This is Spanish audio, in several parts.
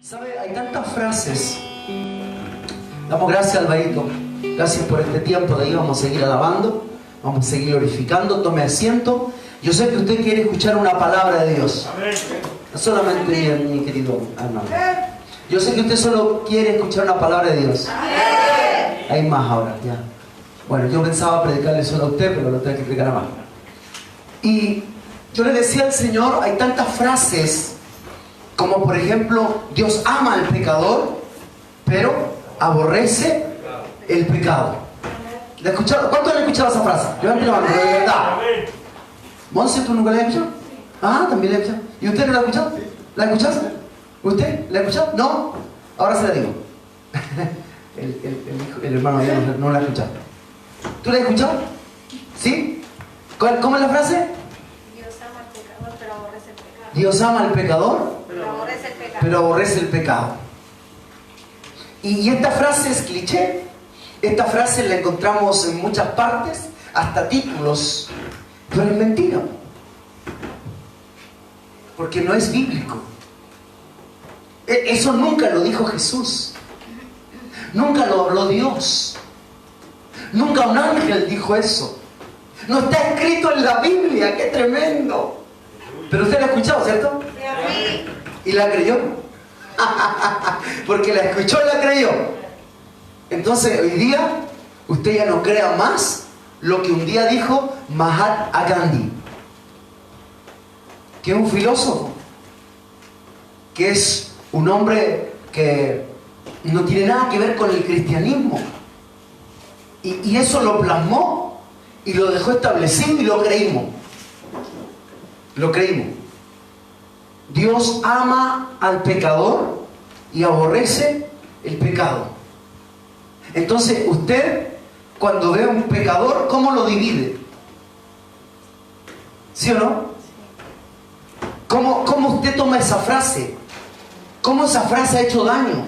¿Sabe? Hay tantas frases. Damos gracias, Alvarito. Gracias por este tiempo de ahí. Vamos a seguir alabando. Vamos a seguir glorificando. Tome asiento. Yo sé que usted quiere escuchar una palabra de Dios. No solamente mi querido hermano. Yo sé que usted solo quiere escuchar una palabra de Dios. Hay más ahora, ya. Bueno, yo pensaba predicarle solo a usted, pero lo tengo que explicar a más. Y yo le decía al Señor, hay tantas frases como por ejemplo, Dios ama al pecador, pero aborrece el pecado. ¿La escuchado? ¿Cuántos han escuchado esa frase? Levante la mano, de verdad. Monse, ¿tú nunca la has escuchado? Ah, también la he escuchado. ¿Y usted no la ha escuchado? ¿La escuchaste? ¿Usted la ha escuchado? No. Ahora se la digo. el hermano ya no la ha escuchado. ¿Tú la has escuchado? ¿Sí? ¿Cómo es la frase? Dios ama al pecador, pero aborrece el pecado. Dios ama al pecador, pero aborrece el pecado. Y esta frase es cliché. Esta frase la encontramos en muchas partes, hasta títulos, pero es mentira, porque no es bíblico. Eso nunca lo dijo Jesús, nunca lo habló Dios, nunca un ángel dijo eso. No está escrito en la Biblia. ¡Qué tremendo! Pero usted la ha escuchado, ¿cierto? Sí. ¿Y la creyó? Porque la escuchó y la creyó. Entonces hoy día usted ya no crea más lo que un día dijo Mahatma Gandhi, que es un filósofo, que es un hombre que no tiene nada que ver con el cristianismo, y eso lo plasmó y lo dejó establecido y lo creímos. Lo creímos. Dios ama al pecador y aborrece el pecado. Entonces usted, cuando ve a un pecador, ¿cómo lo divide? ¿Sí o no? ¿Cómo usted toma esa frase? ¿Cómo esa frase ha hecho daño?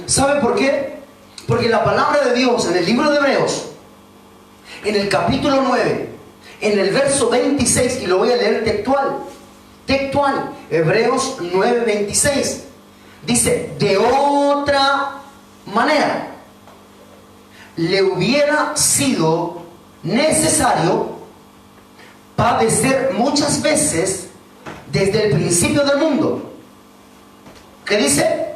¿Sabe por qué? Porque la palabra de Dios en el libro de Hebreos, en el capítulo 9, en el verso 26, y lo voy a leer textual, Hebreos 9, 26, dice: de otra manera le hubiera sido necesario padecer muchas veces desde el principio del mundo. ¿Qué dice?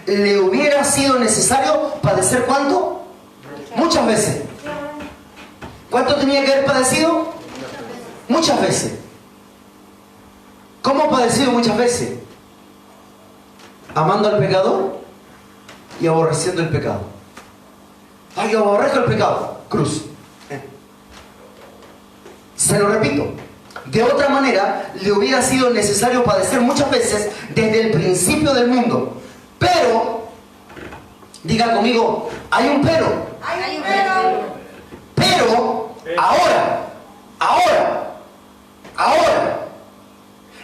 Le hubiera sido necesario padecer ¿cuánto? Muchas veces. ¿Cuánto tenía que haber padecido? Muchas veces. ¿Cómo ha padecido muchas veces? Amando al pecador y aborreciendo el pecado. Ay, yo aborrezco el pecado. Cruz. Se lo repito. De otra manera, le hubiera sido necesario padecer muchas veces desde el principio del mundo. Pero, diga conmigo, hay un pero. Hay un pero. Pero, ahora,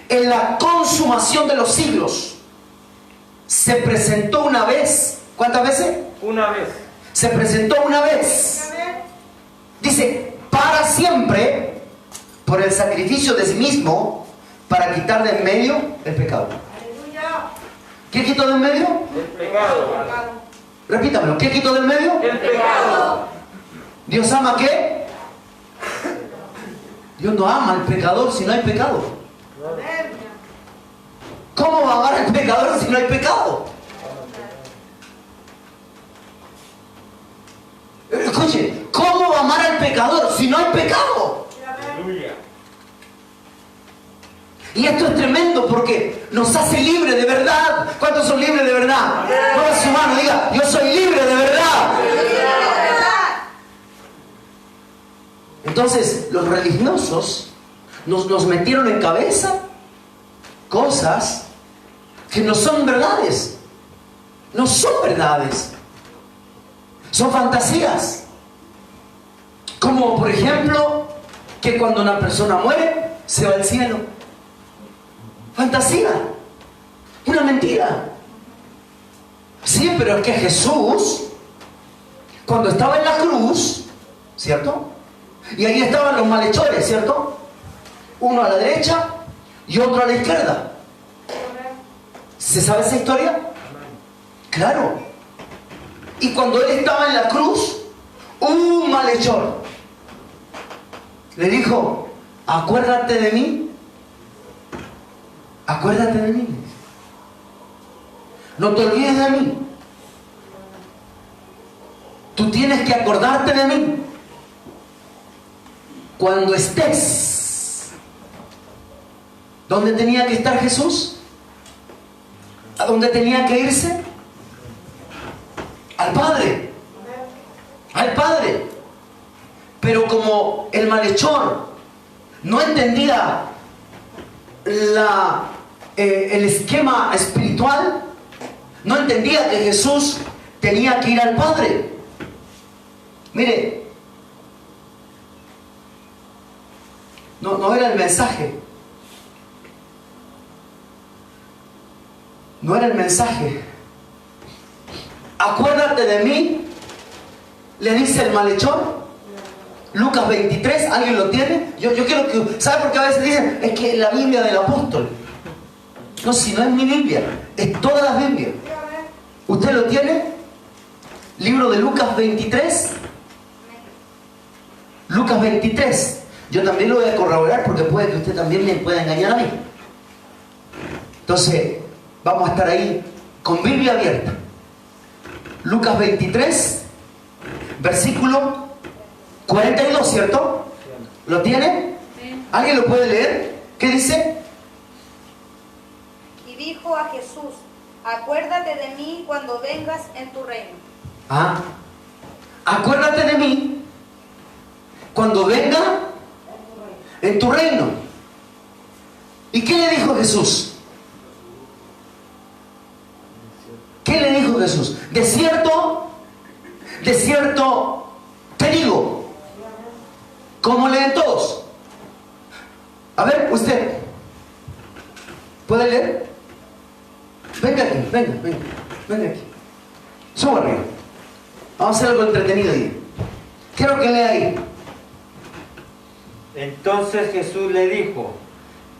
en la consumación de los siglos, se presentó una vez. ¿Cuántas veces? Una vez. Se presentó una vez. Dice, para siempre, por el sacrificio de sí mismo, para quitar de en medio el pecado. Aleluya. ¿Qué quitó de en medio? El pecado. Repítamelo. ¿Qué quitó de en medio? El pecado. ¿Dios ama qué? Dios no ama al pecador si no hay pecado. ¿Cómo va a amar al pecador si no hay pecado? Escuche, ¿cómo va a amar al pecador si no hay pecado? Aleluya. Y esto es tremendo porque nos hace libres de verdad. ¿Cuántos son libres de verdad? Mueva su mano, diga, yo soy libre de verdad. Entonces, los religiosos nos metieron en cabeza cosas que no son verdades. No son verdades. Son fantasías. Como por ejemplo, que cuando una persona muere, se va al cielo. Fantasía. Una mentira. Sí, pero es que Jesús, cuando estaba en la cruz, ¿cierto? Y ahí estaban los malhechores, ¿cierto? Uno a la derecha y otro a la izquierda. ¿Se sabe esa historia? Claro. Y cuando él estaba en la cruz, un malhechor le dijo, acuérdate de mí. Acuérdate de mí. No te olvides de mí. Tú tienes que acordarte de mí cuando estés. ¿Dónde tenía que estar Jesús? ¿A dónde tenía que irse? Al Padre. Al Padre. Pero como el malhechor no entendía el esquema espiritual, no entendía que Jesús tenía que ir al Padre. Mire, no era el mensaje. No era el mensaje. Acuérdate de mí, le dice el malhechor. Lucas 23, ¿alguien lo tiene? Yo quiero que... ¿Sabe por qué a veces dicen? Es que es la Biblia del apóstol. No, si no es mi Biblia, es todas las Biblias. ¿Usted lo tiene? Libro de Lucas 23. Lucas 23. Yo también lo voy a corroborar porque puede que usted también me pueda engañar a mí. Entonces, vamos a estar ahí con Biblia abierta. Lucas 23, versículo 42, ¿cierto? ¿Lo tiene? ¿Alguien lo puede leer? ¿Qué dice? Y dijo a Jesús, acuérdate de mí cuando vengas en tu reino. Ah, acuérdate de mí cuando venga en tu reino. ¿Y qué le dijo Jesús? ¿Qué le dijo Jesús? De cierto te digo. ¿Cómo leen todos? A ver, usted ¿puede leer? Venga aquí, venga aquí. Suba arriba. Vamos a hacer algo entretenido ahí. Quiero que lea ahí. Entonces Jesús le dijo,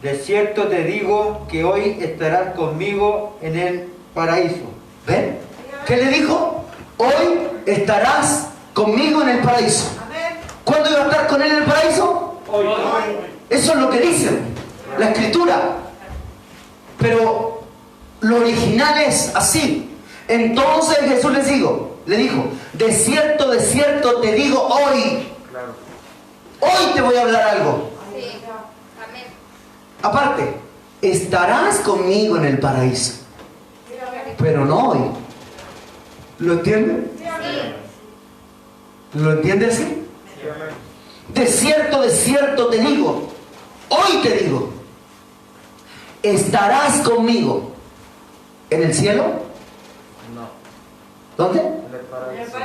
de cierto te digo que hoy estarás conmigo en el paraíso. ¿Ven? ¿Qué le dijo? Hoy estarás conmigo en el paraíso. ¿Cuándo iba a estar con él en el paraíso? Hoy. Eso es lo que dice la escritura. Pero lo original es así. Entonces Jesús le dijo, de cierto te digo hoy. Claro. Hoy te voy a hablar algo. Sí. Amén. Aparte, estarás conmigo en el paraíso. Pero no hoy. ¿Lo entiende? ¿Lo entiende así? De cierto te digo, hoy te digo, estarás conmigo en el cielo. No. ¿Dónde? En el paraíso.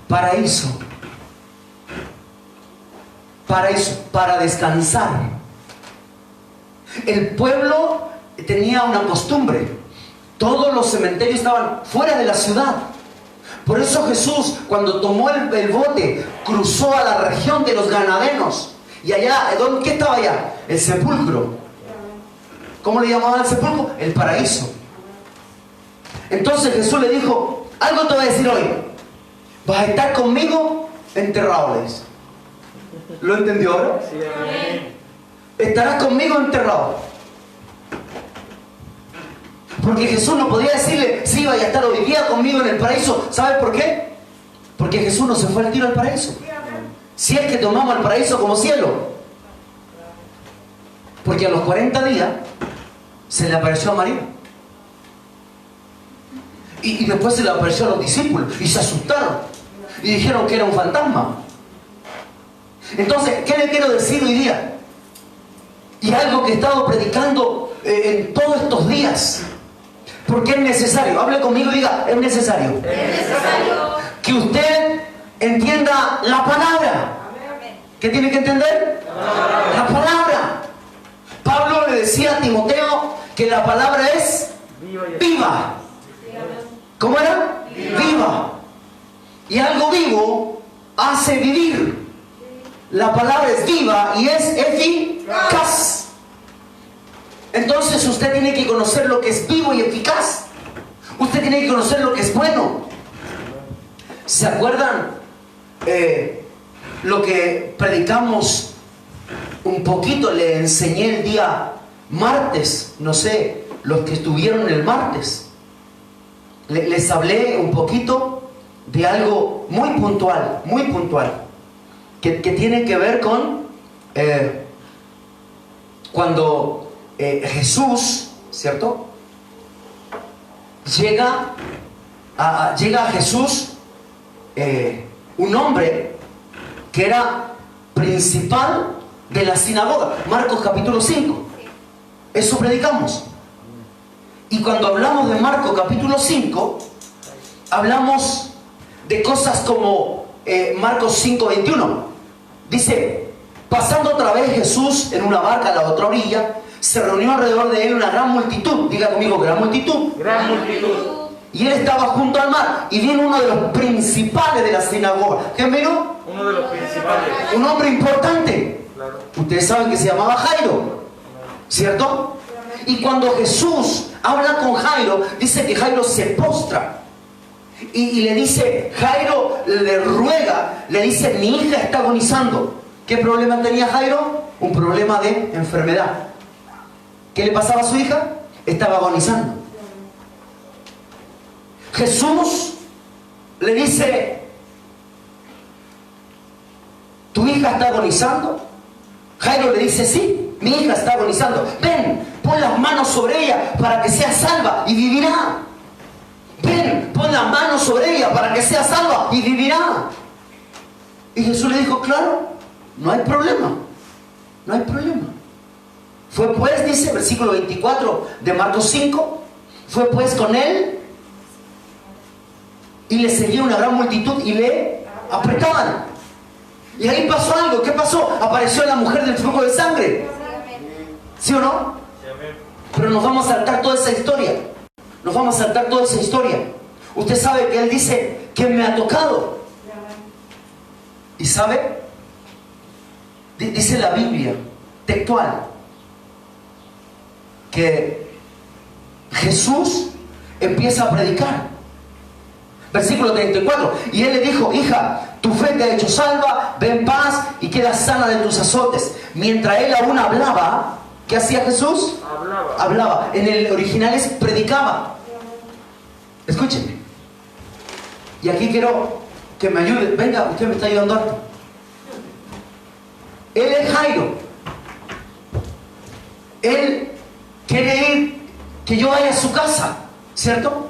Paraíso. Paraíso, para descansar. El pueblo tenía una costumbre. Todos los cementerios estaban fuera de la ciudad. Por eso Jesús, cuando tomó el bote, cruzó a la región de los ganadenos. Y allá, ¿qué estaba allá? El sepulcro. ¿Cómo le llamaban al sepulcro? El paraíso. Entonces Jesús le dijo, algo te voy a decir hoy. Vas a estar conmigo enterrado, le dice. ¿Lo entendió ahora? Sí, amén. Estarás conmigo enterrado. Porque Jesús no podía decirle, sí, vaya a estar hoy día conmigo en el paraíso. ¿Sabe por qué? Porque Jesús no se fue al tiro al paraíso. Si es que tomamos el paraíso como cielo. Porque a los 40 días se le apareció a María. Y después se le apareció a los discípulos. Y se asustaron. Y dijeron que era un fantasma. Entonces, ¿qué le quiero decir hoy día? Y algo que he estado predicando en todos estos días. Porque es necesario. Hable conmigo y diga, es necesario. Es necesario. Que usted entienda la palabra. Amén. ¿Qué tiene que entender? La palabra. Pablo le decía a Timoteo que la palabra es viva. ¿Cómo era? Viva. Y algo vivo hace vivir. La palabra es viva y es eficaz. Entonces usted tiene que conocer lo que es vivo y eficaz. Usted tiene que conocer lo que es bueno. ¿Se acuerdan lo que predicamos un poquito? Le enseñé el día martes, no sé, los que estuvieron el martes. Les hablé un poquito de algo muy puntual, que tiene que ver con cuando Jesús, ¿cierto? Llega a Jesús un hombre que era principal de la sinagoga. Marcos capítulo 5. Eso predicamos. Y cuando hablamos de Marcos capítulo 5, hablamos de cosas como Marcos 5:21. Dice: pasando otra vez Jesús en una barca a la otra orilla, se reunió alrededor de él una gran multitud. Diga conmigo, gran multitud. Gran multitud. Y él estaba junto al mar. Y vino uno de los principales de la sinagoga. ¿Quién vino? Uno de los principales. Un hombre importante. Claro. Ustedes saben que se llamaba Jairo, ¿cierto? Y cuando Jesús habla con Jairo, dice que Jairo se postra. Y le dice, Jairo le ruega, le dice: mi hija está agonizando. ¿Qué problema tenía Jairo? Un problema de enfermedad. ¿Qué le pasaba a su hija? Estaba agonizando. Jesús le dice: ¿tu hija está agonizando? Jairo le dice: sí, mi hija está agonizando. Ven, pon las manos sobre ella para que sea salva y vivirá. Ven, pon las manos sobre ella para que sea salva y vivirá. Y Jesús le dijo: claro, no hay problema. No hay problema. Fue pues, dice versículo 24 de Marcos 5, fue pues con él y le seguía una gran multitud y le apretaban. Y ahí pasó algo. ¿Qué pasó? Apareció la mujer del flujo de sangre. ¿Sí o no? Pero nos vamos a saltar toda esa historia. Nos vamos a saltar toda esa historia. Usted sabe que él dice: ¿quién me ha tocado? ¿Y sabe? Dice la Biblia textual que Jesús empieza a predicar. Versículo 34. Y él le dijo: hija, tu fe te ha hecho salva, ve en paz y queda sana de tus azotes. Mientras él aún hablaba, ¿qué hacía Jesús? Hablaba. En el original es predicaba. Escúchenme. Y aquí quiero que me ayude. Venga, usted me está ayudando harto. Él es Jairo. Él quiere ir, que yo vaya a su casa, ¿cierto?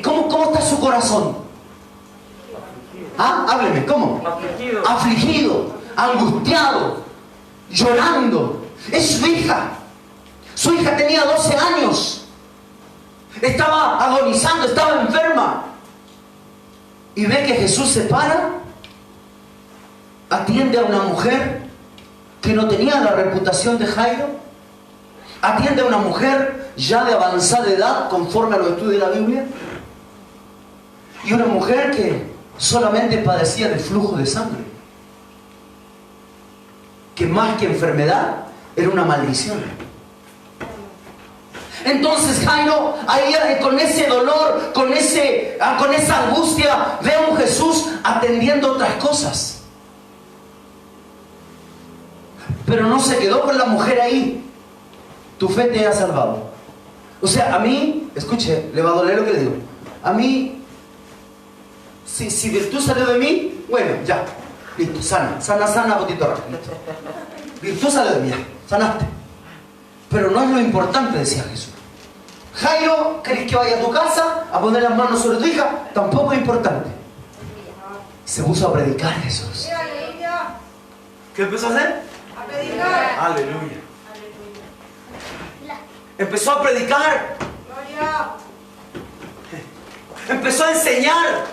¿Cómo está su corazón? ¿Ah? Hábleme, ¿cómo? Afligido. Afligido, angustiado, llorando. Es su hija. Su hija tenía 12 años. Estaba agonizando, estaba enferma. Y ve que Jesús se para, atiende a una mujer que no tenía la reputación de Jairo, atiende a una mujer ya de avanzada edad, conforme a los estudios de la Biblia, y una mujer que solamente padecía de flujo de sangre, que más que enfermedad era una maldición. Entonces Jairo, ahí con ese dolor, con esa angustia, ve a un Jesús atendiendo otras cosas. Pero no se quedó con la mujer ahí. Tu fe te ha salvado. O sea, a mí, escuche, le va a doler lo que le digo. A mí, si virtud salió de mí, bueno, ya, listo, sana, botito rápido. Virtud salió de mí, ya, sanaste. Pero no es lo importante, decía Jesús. Jairo, ¿querés que vaya a tu casa a poner las manos sobre tu hija? Tampoco es importante. Se puso a predicar Jesús. ¿Qué empezó a hacer? A predicar. Aleluya. Empezó a predicar. Gloria. Empezó a enseñar.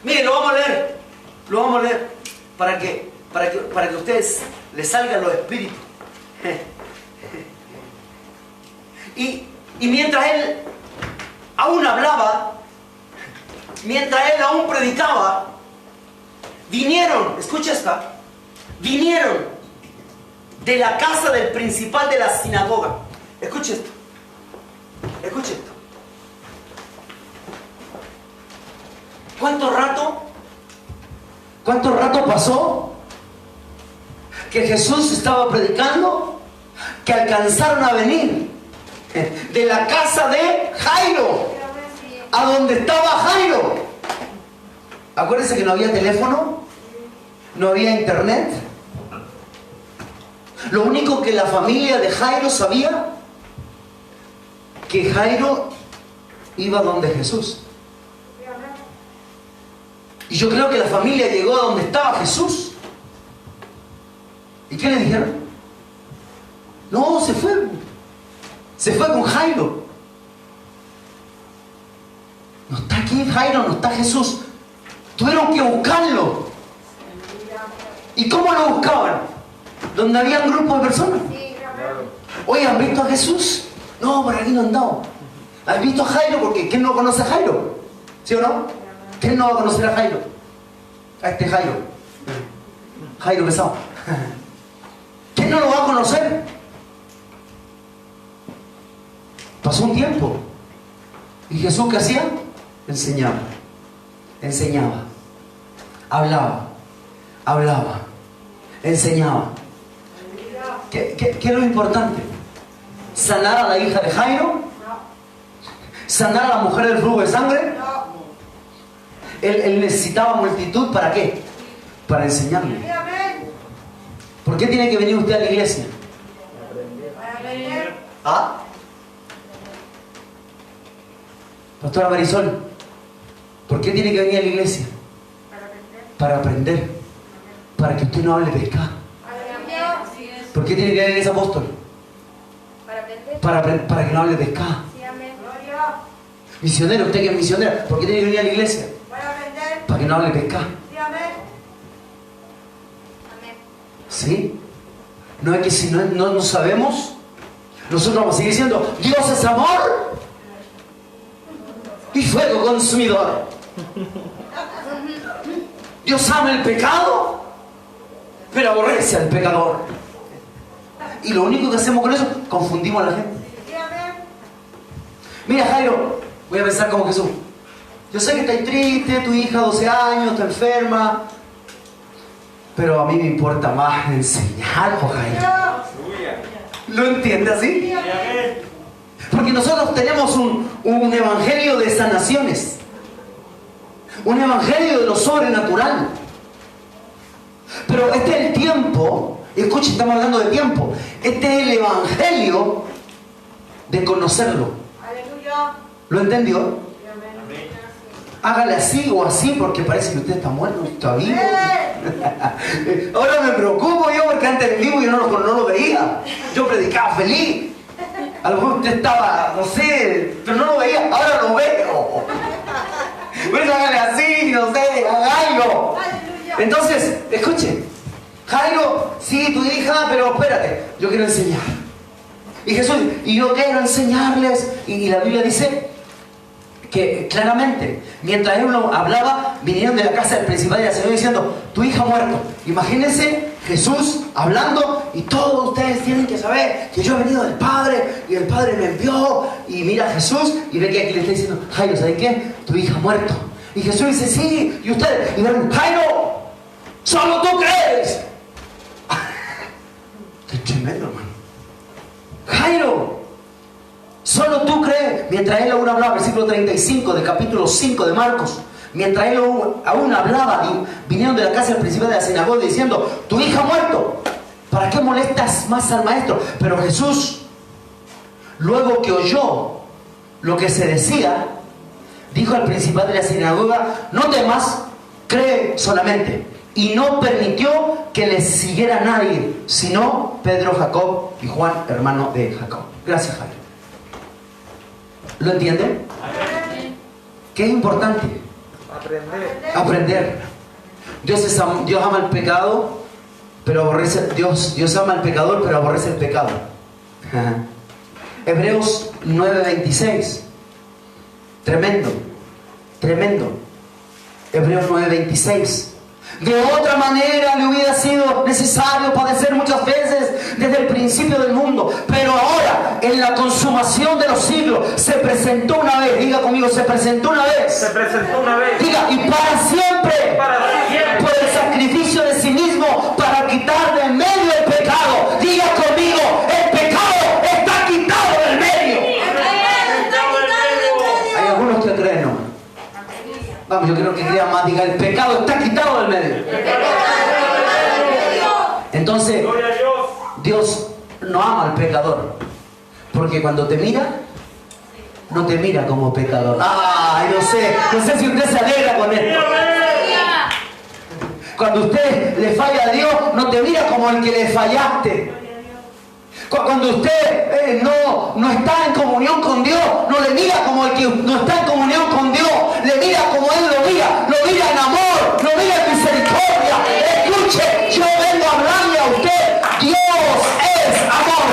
Miren, lo vamos a leer. Lo vamos a leer para que a ustedes les salgan los espíritus. Y mientras él aún hablaba, mientras él aún predicaba, vinieron, escucha esta, vinieron de la casa del principal de la sinagoga. Escuche esto. Escuche esto. ¿Cuánto rato pasó que Jesús estaba predicando, que alcanzaron a venir de la casa de Jairo a donde estaba Jairo? Acuérdense que no había teléfono, no había internet. Lo único que la familia de Jairo sabía, que Jairo iba donde Jesús. Y yo creo que la familia llegó a donde estaba Jesús. ¿Y qué le dijeron? No, se fue. Se fue con Jairo. No está aquí Jairo, no está Jesús. Tuvieron que buscarlo. ¿Y cómo lo buscaban? Donde había un grupo de personas. Oye, ¿han visto a Jesús? No, por aquí no han dado. ¿Han visto a Jairo? Porque ¿quién no conoce a Jairo? ¿Sí o no? ¿Quién no va a conocer a Jairo? A este Jairo. Jairo pesado. ¿Quién no lo va a conocer? Pasó un tiempo. ¿Y Jesús qué hacía? Enseñaba. Enseñaba. Hablaba. Hablaba. Enseñaba. ¿Qué es lo importante? ¿Sanar a la hija de Jairo? ¿Sanar a la mujer del flujo de sangre? Él necesitaba multitud, ¿para qué? Para enseñarle. ¿Por qué tiene que venir usted a la iglesia? ¿Ah? Pastora Marisol, ¿por qué tiene que venir a la iglesia? Para aprender. Para que usted no hable pescado. ¿Por qué tiene que venir a la iglesia, apóstol? Para que no hable pescado. Misionero, usted que es misionero, ¿por qué tiene que venir a la iglesia? Para que no hable pescado. ¿Sí? No es que si no sabemos, nosotros vamos a seguir diciendo, Dios es amor y fuego consumidor. Dios ama el pecado, pero aborrece al pecador. Y lo único que hacemos con eso, confundimos a la gente. Mira, Jairo, voy a pensar como Jesús. Yo sé que estás triste, tu hija 12 años, está enferma, pero a mí me importa más enseñar, Jairo. ¿Lo entiende así? Porque nosotros tenemos un evangelio de sanaciones, un evangelio de lo sobrenatural. Pero este es el tiempo, escuchen, estamos hablando de tiempo. Este es el evangelio de conocerlo. ¿Lo entendió? Hágale así o así porque parece que usted está muerto, está vivo. Ahora me preocupo yo porque antes en vivo yo no lo veía. Yo predicaba feliz. A lo mejor usted estaba, no sé, pero no lo veía, ahora lo veo. Bueno, hágale así, no sé, hágalo. Entonces, escuche, Jairo, sí, tu hija, pero espérate, yo quiero enseñar. Y Jesús, y yo quiero enseñarles, y la Biblia dice que claramente, mientras él hablaba, vinieron de la casa del principal de la señora diciendo, tu hija ha muerto. Imagínense Jesús hablando y todos ustedes tienen que saber que yo he venido del Padre y el Padre me envió. Y mira a Jesús y ve que aquí le está diciendo, Jairo, ¿sabes qué? Tu hija ha muerto. Y Jesús dice, sí, y ustedes, y ven, Jairo, solo tú crees. Qué tremendo, hermano. Jairo, solo tú crees. Mientras él aún hablaba, versículo 35 del capítulo 5 de Marcos, mientras él aún hablaba, vinieron de la casa del principal de la sinagoga diciendo, tu hija ha muerto, ¿para qué molestas más al maestro? Pero Jesús, luego que oyó lo que se decía, dijo al principal de la sinagoga, no temas, cree solamente. Y no permitió que le siguiera nadie, sino Pedro, Jacob y Juan, hermano de Jacob. Gracias, Jairo. ¿Lo entienden? ¿Qué es importante? Aprender. Dios ama el pecado, pero aborrece. Dios ama al pecador, pero aborrece el pecado. Hebreos 9:26. Tremendo. Hebreos 9:26. De otra manera le hubiera sido necesario padecer muchas veces desde el principio del mundo. Pero ahora, en la consumación de los siglos, se presentó una vez. Diga conmigo, se presentó una vez. Se presentó una vez. Diga, y para siempre. Para siempre. Por el sacrificio de sí mismo, para quitar de en medio el pecado. Diga conmigo, el pecado está quitado del medio. Hay algunos que creen, ¿no? Vamos, yo creo que crean más, diga, el pecado está quitado del medio. Entonces, Gloria a Dios. Dios no ama al pecador, porque cuando te mira, no te mira como pecador. Ay, no sé si usted se alegra con esto. Cuando usted le falla a Dios, no te mira como el que le fallaste. Cuando usted no está en comunión con Dios, no le mira como el que no está en comunión con Dios, le mira como Él lo mira en amor, lo mira en misericordia. Escuche, yo vengo a hablarle a usted, Dios es amor.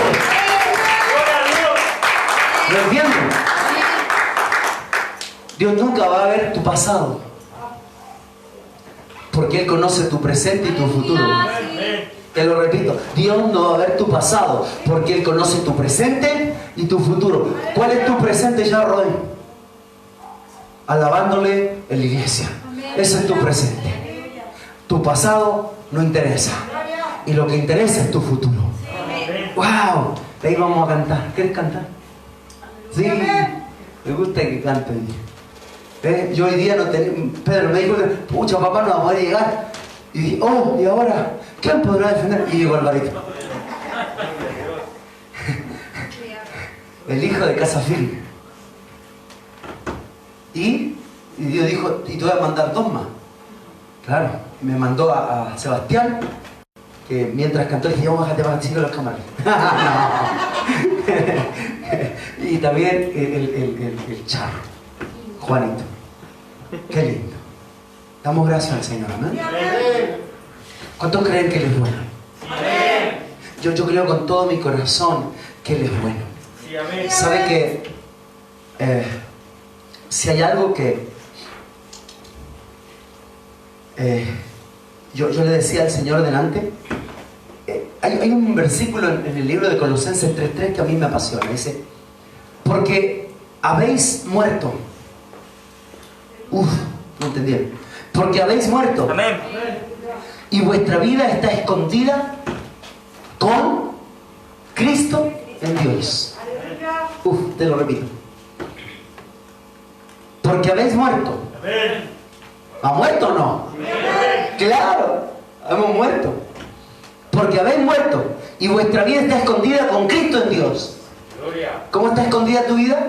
¿Lo entiende? Dios nunca va a ver tu pasado, porque Él conoce tu presente y tu futuro. Te lo repito, Dios no va a ver tu pasado, porque Él conoce tu presente y tu futuro. ¿Cuál es tu presente ya, Roy? Alabándole en la iglesia. Ese es tu presente. Tu pasado no interesa. Y lo que interesa es tu futuro. ¡Wow! De ahí vamos a cantar. ¿Quieres cantar? Sí, me gusta que canten. Yo hoy día no tenía... Pedro me dijo, pucha, papá, no va a poder llegar. Y dije, oh, ¿y ahora? ¿Quién podrá defender? Y llegó Alvarito. El hijo de Casa Firme. Y Dios dijo, y te voy a mandar dos más. Claro, me mandó a Sebastián, que mientras cantó dije, vamos a dejar de los camarones. Y también el charro, Juanito. Qué lindo. Damos gracias al Señor, ¿no? ¿Cuántos creen que Él es bueno? Yo creo con todo mi corazón que Él es bueno. ¿Sabe que si hay algo que yo le decía al Señor delante, hay un versículo en el libro de Colosenses 3:3 que a mí me apasiona. Dice, porque habéis muerto. No entendieron. Porque habéis muerto. Amén. Y vuestra vida está escondida con Cristo en Dios. Te lo repito. Porque habéis muerto. Amén. ¿Ha muerto o no? Claro, hemos muerto. Porque habéis muerto. Y vuestra vida está escondida con Cristo en Dios. Gloria. ¿Cómo está escondida tu vida?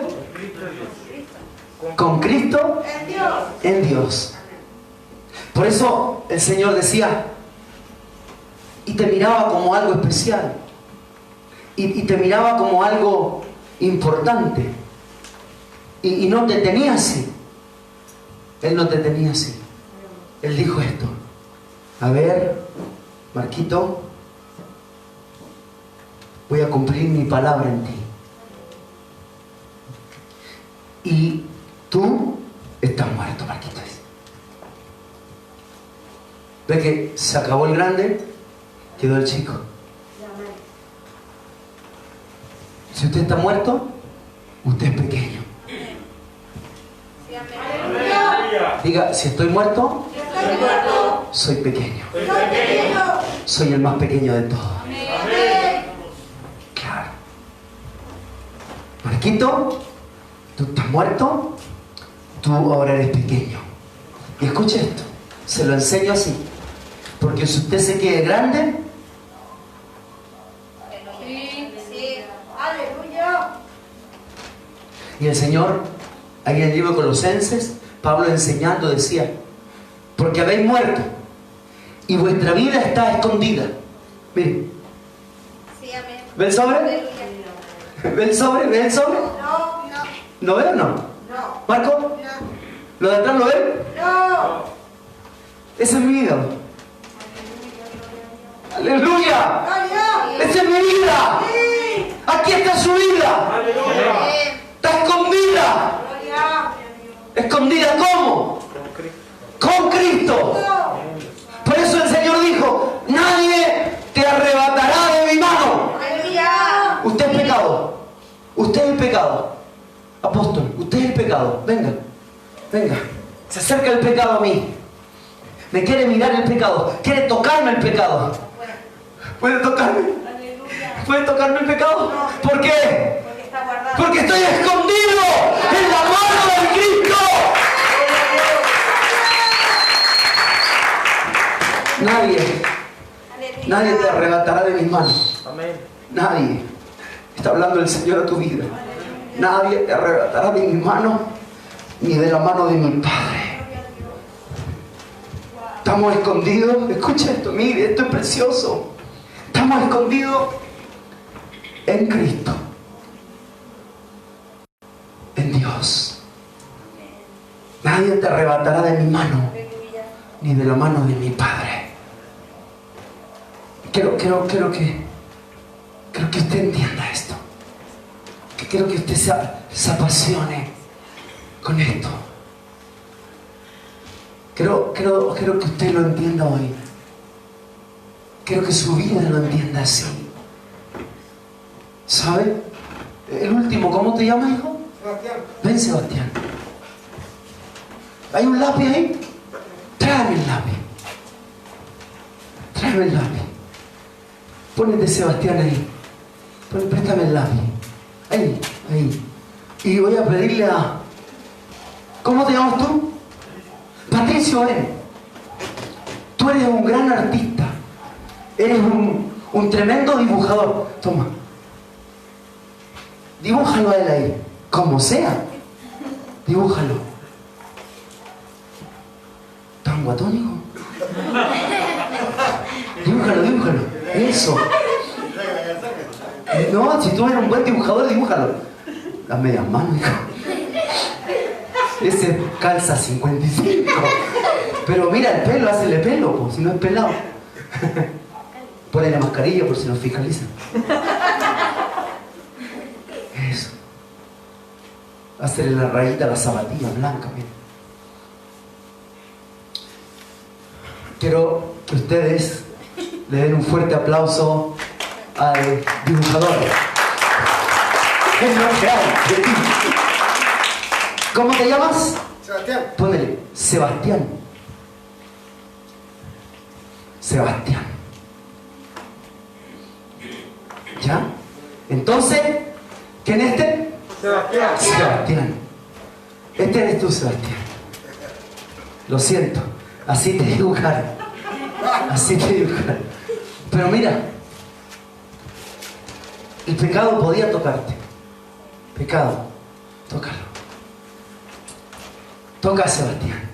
Con Cristo en Dios. Por eso el Señor decía, y te miraba como algo especial, y te miraba como algo importante, y no te tenía así. Él no te tenía así. Él dijo esto: a ver, Marquito, voy a cumplir mi palabra en ti, y tú estás muerto, Marquito. Ve que se acabó el grande, quedó el chico. Si usted está muerto, usted es pequeño. Diga, si estoy muerto, soy pequeño. Soy el más pequeño de todos. Claro. Marquito, tú estás muerto, tú ahora eres pequeño. Y escuche esto, se lo enseño así. Porque si usted se quede grande, y el Señor, ahí en el libro de Colosenses, Pablo enseñando decía, porque habéis muerto y vuestra vida está escondida. Miren, ¿ve el sobre? ¿Ve el sobre? ¿Ve el sobre? ¿Lo ve o no? ¿Marco? ¿Lo de atrás lo ven? Esa es mi vida. ¡Aleluya! ¡Esa es mi vida! ¡Aquí está su vida! ¡Está escondida! ¿Escondida cómo? Con Cristo. Apóstol, usted es el pecado. Venga, venga. Se acerca el pecado a mí. Me quiere mirar el pecado. Quiere tocarme el pecado. ¿Puede tocarme? Aleluya. ¿Puede tocarme el pecado? ¿Por qué? Porque está guardado. Porque estoy escondido en la mano del Cristo. Nadie te arrebatará de mis manos. Amén. Nadie. Está hablando el Señor a tu vida. Nadie te arrebatará de mis manos ni de la mano de mi Padre. Estamos escondidos. Escucha esto, mire, esto es precioso. Estamos escondidos en Cristo, en Dios. Nadie te arrebatará de mi mano Aleluya. ni de la mano de mi Padre. Quiero que usted entienda esto. Quiero que usted se apasione con esto. Quiero que usted lo entienda hoy. Quiero que su vida lo entienda así. ¿Sabe? El último, ¿cómo te llamas, hijo? Sebastián. Ven, Sebastián. ¿Hay un lápiz ahí? Tráeme el lápiz. Tráeme el lápiz. Ponete Sebastián ahí. Préstame el lápiz. Ahí. Y voy a pedirle a... ¿Cómo te llamas tú? Patricio, ven. Tú eres un gran artista. Eres un tremendo dibujador. Toma. Dibújalo a él ahí. Como sea. Dibújalo. ¿Tan guatón, hijo? Dibújalo. Eso. No, si tú eres un buen dibujador, dibújalo. Las medias manos, hijo. Ese calza 55. Pero mira el pelo, hazle pelo, po, si no es pelado. Ponle la mascarilla por si nos fiscalizan. Eso. Hacerle la rayita a la zapatilla blanca, mira. Quiero que ustedes le den un fuerte aplauso al dibujador. Es lo que hay de ti. ¿Cómo te llamas? Sebastián. Ponele Sebastián. Sebastián. ¿Ya? Entonces, ¿quién es este? Sebastián. Sebastián. Este eres tú, Sebastián. Lo siento. Así te dibujaron. Así te dibujaron. Pero mira, el pecado podía tocarte. Pecado, tócalo. Toca a Sebastián.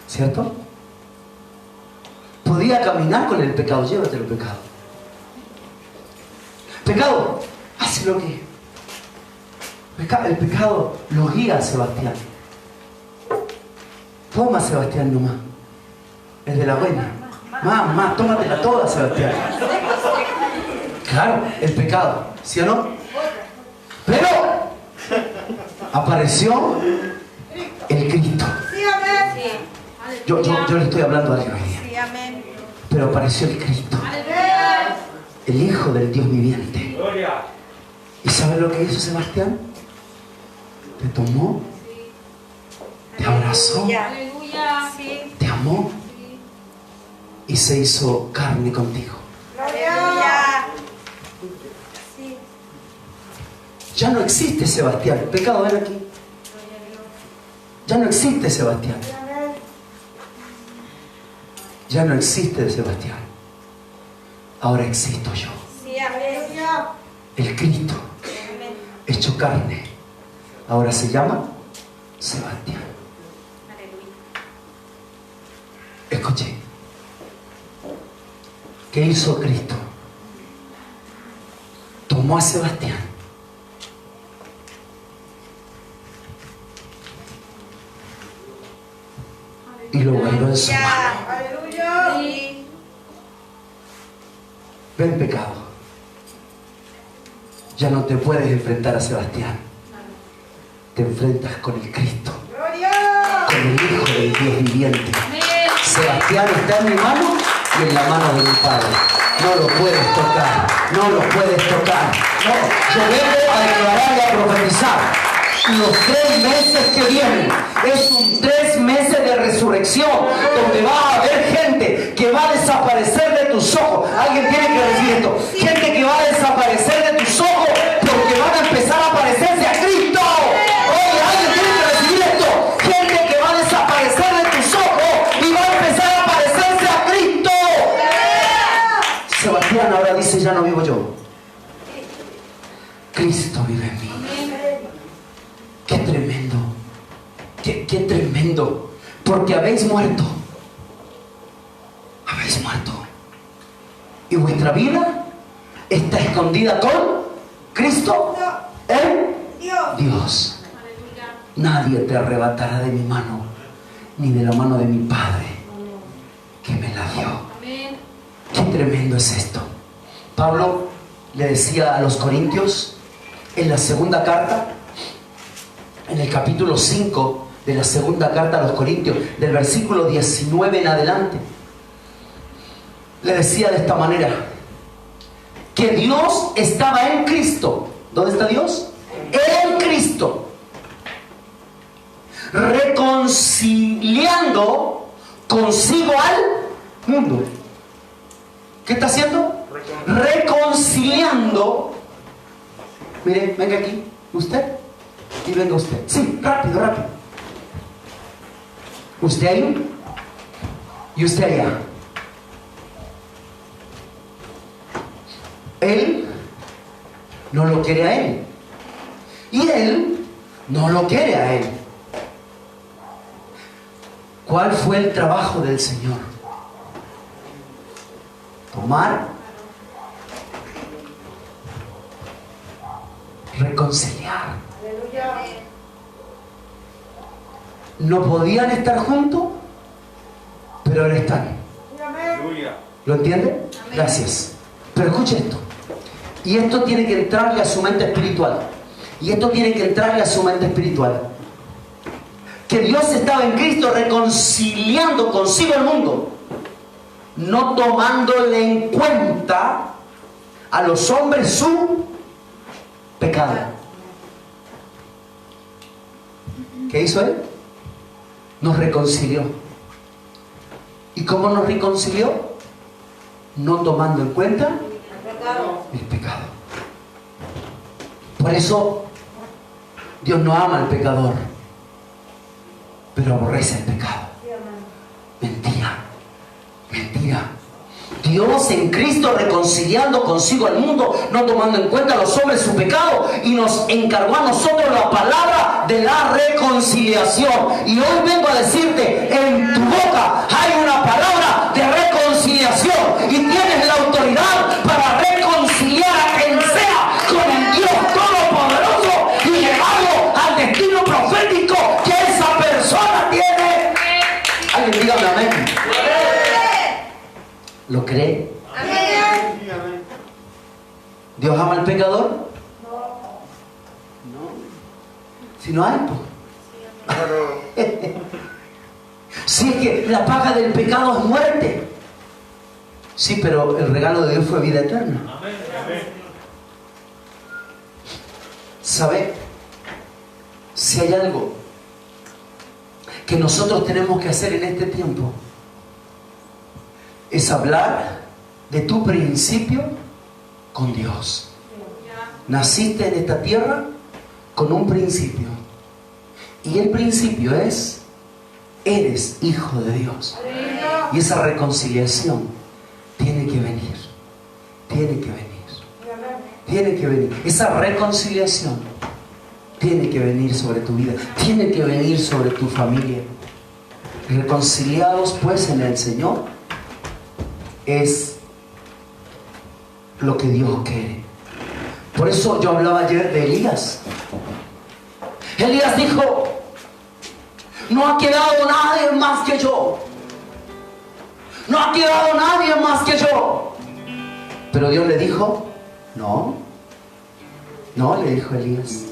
¿Cierto? Podía caminar con el pecado. Llévate el pecado. Pecado, hace lo que... El pecado lo guía a Sebastián. Toma, Sebastián, nomás. El de la buena. Más, tómatela toda, Sebastián. Claro, el pecado, ¿sí o no? Pero apareció el Cristo. Sí, amén. Sí. Yo le estoy hablando a alguien hoy día. Sí, amén. Pero apareció el Cristo, el Hijo del Dios viviente. Gloria. ¿Y sabes lo que hizo Sebastián? Te tomó, te abrazó, Aleluya. Sí. te amó y se hizo carne contigo. Aleluya. Sí. Ya no existe Sebastián. Pecado, ven aquí. Ya no existe Sebastián. Ya no existe Sebastián. Ahora existo yo. Sí, amén. El Cristo Amén. hecho carne. Ahora se llama Sebastián. Aleluya. Escuche. ¿Qué hizo Cristo? Tomó a Sebastián. Y lo guardó en su mano. Aleluya. Sí. Ven, pecado. Ya no te puedes enfrentar a Sebastián. Te enfrentas con el Cristo, con el Hijo del Dios viviente. Sebastián está en mi mano y en la mano de mi Padre. No lo puedes tocar, no lo puedes tocar. No, yo vengo a declarar y a profetizar los 3 meses que vienen es un 3 meses de resurrección, donde va a haber gente que va a desaparecer de tus ojos. Alguien tiene que decir esto: gente que va a desaparecer de tus ojos porque van a empezar a aparecerse a Cristo. Oye, alguien tiene que recibir esto: gente que va a desaparecer de tus ojos y va a empezar a aparecerse a Cristo. Sebastián ahora dice: ya no vivo yo, Cristo vive en mí. Qué tremendo, qué tremendo, porque habéis muerto, y vuestra vida está escondida con Cristo en Dios. Nadie te arrebatará de mi mano, ni de la mano de mi Padre que me la dio. Qué tremendo es esto. Pablo le decía a los corintios en la segunda carta, en el capítulo 5 de la segunda carta a los corintios, del versículo 19 en adelante, le decía de esta manera: que Dios estaba en Cristo. ¿Dónde está Dios? En Cristo, reconciliando consigo al mundo. ¿Qué está haciendo? Reconciliando. Mire, venga aquí, usted, y venga usted. Sí, rápido, rápido. Usted ahí y usted allá. Él no lo quiere a él, y él no lo quiere a él. ¿Cuál fue el trabajo del Señor? Tomar, reconciliar. No podían estar juntos, pero ahora están. ¿Lo entiende? Gracias. Pero escuche esto. Y esto tiene que entrarle a su mente espiritual. Que Dios estaba en Cristo reconciliando consigo el mundo, no tomándole en cuenta a los hombres su pecado. ¿Qué hizo Él? Nos reconcilió. ¿Y cómo nos reconcilió? No tomando en cuenta el pecado. Por eso Dios no ama al pecador, pero aborrece el pecado. Mentira. Dios en Cristo reconciliando consigo al mundo, no tomando en cuenta a los hombres su pecado, y nos encargó a nosotros la palabra de la reconciliación. Y hoy vengo a decirte: en tu boca hay una palabra de reconciliación, y tienes la autoridad para reconciliar a quien sea con el Dios Todopoderoso y llevarlo al destino profético que esa persona tiene. Alguien dígame amén. ¿Lo cree? Amén. ¿Dios ama al pecador? No. Si no hay, pues. Si es que la paga del pecado es muerte. Sí, pero el regalo de Dios fue vida eterna. ¿Sabe? Si hay algo que nosotros tenemos que hacer en este tiempo, es hablar de tu principio con Dios. Naciste en esta tierra con un principio, y el principio es: eres hijo de Dios. Y esa reconciliación tiene que venir. Esa reconciliación tiene que venir sobre tu vida, tiene que venir sobre tu familia. Reconciliados pues en el Señor es lo que Dios quiere. Por eso yo hablaba ayer de Elías. Elías dijo: no ha quedado nadie más que yo. No ha quedado nadie más que yo. Pero Dios le dijo: no, le dijo Elías,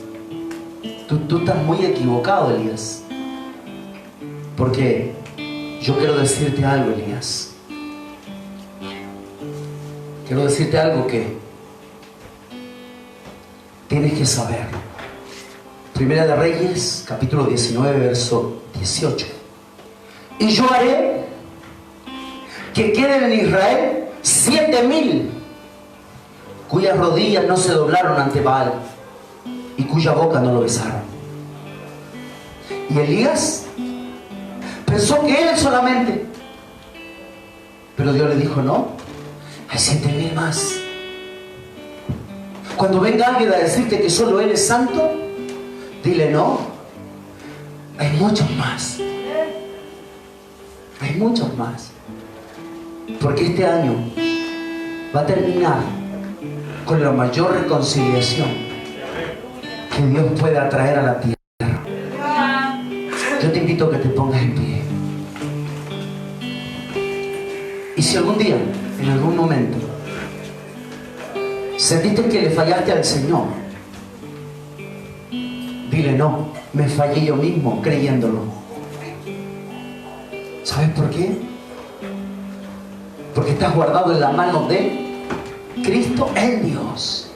tú estás muy equivocado, Elías. Porque yo quiero decirte algo, Elías. Quiero decirte algo que tienes que saber. Primera de Reyes, capítulo 19, verso 18. Y yo haré que queden en Israel 7,000 cuyas rodillas no se doblaron ante Baal y cuya boca no lo besaron. Y Elías pensó que él solamente, pero Dios le dijo: no, hay 7,000 más. Cuando venga alguien a decirte que solo él es santo, dile: no, hay muchos más. Hay muchos más. Porque este año va a terminar con la mayor reconciliación que Dios pueda traer a la tierra. Yo te invito a que te pongas en pie. Y si algún día, en algún momento, sentiste que le fallaste al Señor, dile: no, me fallé yo mismo creyéndolo. ¿Sabes por qué? Porque estás guardado en la mano de Cristo, el Dios.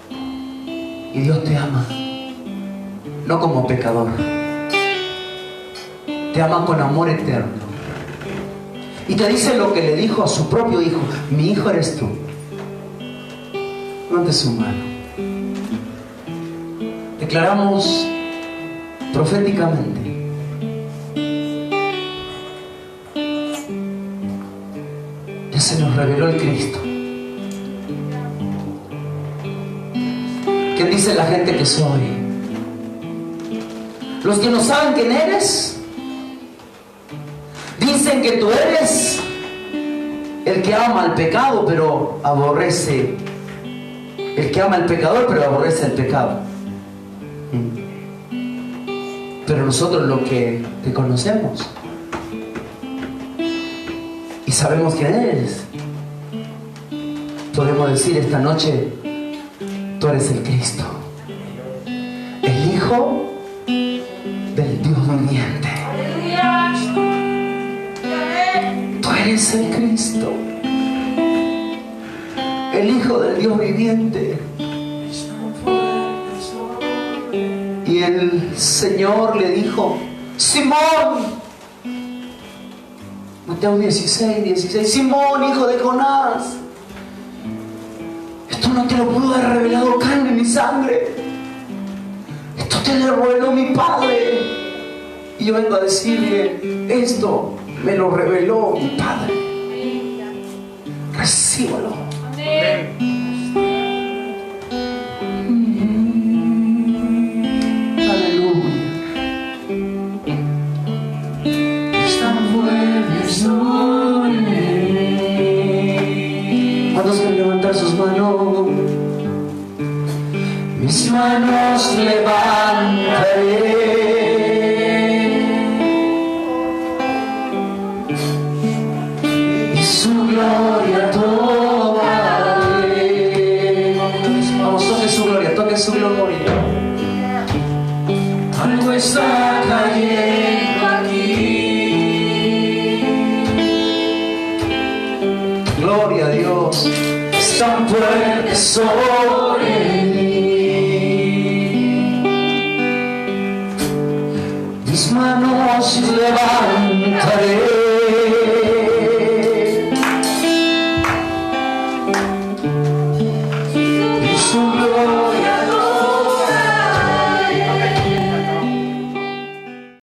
Y Dios te ama, no como pecador. Te ama con amor eterno. Y te dice lo que le dijo a su propio hijo: mi hijo eres tú. Levante su mano. Declaramos proféticamente: ya se nos reveló el Cristo. ¿Qué dice la gente que soy? Los que no saben quién eres dicen que tú eres el que ama el pecado, pero aborrece. El que ama al pecador, pero aborrece el pecado. Pero nosotros, los que te conocemos y sabemos quién eres, podemos decir esta noche: tú eres el Cristo, el Hijo del Dios viviente. Tú eres el Cristo, el Hijo del Dios viviente. Y el Señor le dijo: Simón, Mateo 16, Simón, hijo de Jonás, esto no te lo pudo haber revelado carne ni sangre, esto te lo reveló mi Padre. Y yo vengo a decirle: esto me lo reveló mi Padre. Recíbalo. ¿Cuántos quieren levantar sus manos? Mis manos levantaré y su gloria tocaré. Vamos, toque su gloria, toque su gloria. Algo está cayendo aquí. Gloria a Dios, es tan fuerte sobre mí. Mis manos levantaré